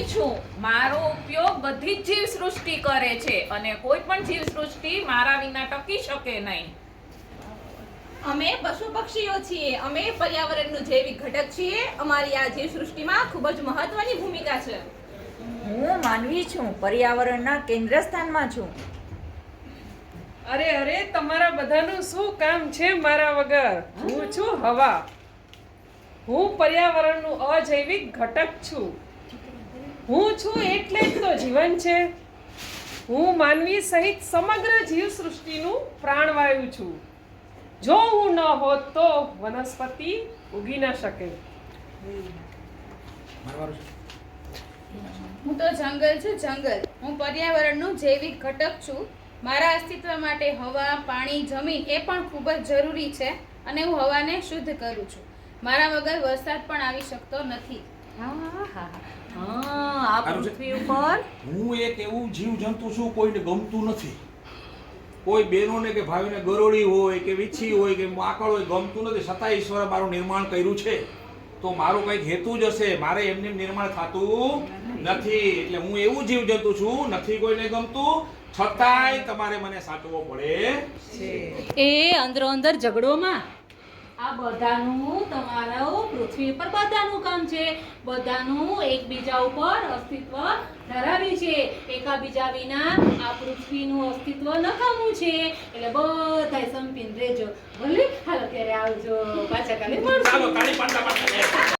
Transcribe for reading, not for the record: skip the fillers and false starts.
માનવી છું. મારો ઉપયોગ બધી જ જીવસૃષ્ટિ કરે છે અને કોઈ પણ જીવસૃષ્ટિ મારા વિના ટકી શકે નહીં. અમે પશુ પક્ષીઓ છીએ. અમે પર્યાવરણનું જૈવિક ઘટક છીએ. અમારી આ જીવસૃષ્ટિમાં ખૂબ જ મહત્વની ભૂમિકા છે. હું માનવી છું, પર્યાવરણના કેન્દ્ર સ્થાનમાં છું. અરે અરે, તમારા બધાનું શું કામ છે મારા વગર? હું છું હવા. હું પર્યાવરણનું અજૈવિક ઘટક છું. હું છું એટલે જ તો જીવન છે. હું માનવી સહિત સમગ્ર જીવસૃષ્ટિનું પ્રાણવાયુ છું. જો હું ન હોત તો વનસ્પતિ ઉગી ન શકે. હું તો જંગલ છું, જંગલ. હું પર્યાવરણનું જૈવિક ઘટક છું. મારા અસ્તિત્વ માટે હવા, પાણી, જમીન એ પણ ખૂબ જ જરૂરી છે અને હું હવાને શુદ્ધ કરું છું. મારા વગર વરસાદ પણ આવી શકતો નથી. આ પૃથ્વી ઉપર હું એક એવું જીવજંતુ છું કોઈને ગમતું નથી. કોઈ બહેનોને કે ભાઈઓને ગરોળી હોય કે વીછી હોય કે માકડ હોય ગમતું નથી, છતાં ઈશ્વરે મારું નિર્માણ કર્યું છે તો મારું કંઈક હેતુ જ હશે. મારે એમને નિર્માણ થતું નથી. એટલે હું એવું જીવજંતુ છું, નથી કોઈને ગમતું, છતાંય તમારે મને સાચવવો પડે. એ અંદરો અંદર ઝઘડોમાં આ બધાનું તમારા પૃથ્વી પર બધાનું કામ છે. બધાનું એકબીજા ઉપર અસ્તિત્વ ધરાવે છે. એકાબીજા વિના આ પૃથ્વીનું અસ્તિત્વ નકામું છે. એટલે બધાય સંપીને રહેજો. ભલે હાલો ત્યારે આવજો, પાછા કાલે મળશું. ચાલો તાળી પાડતા પાડતા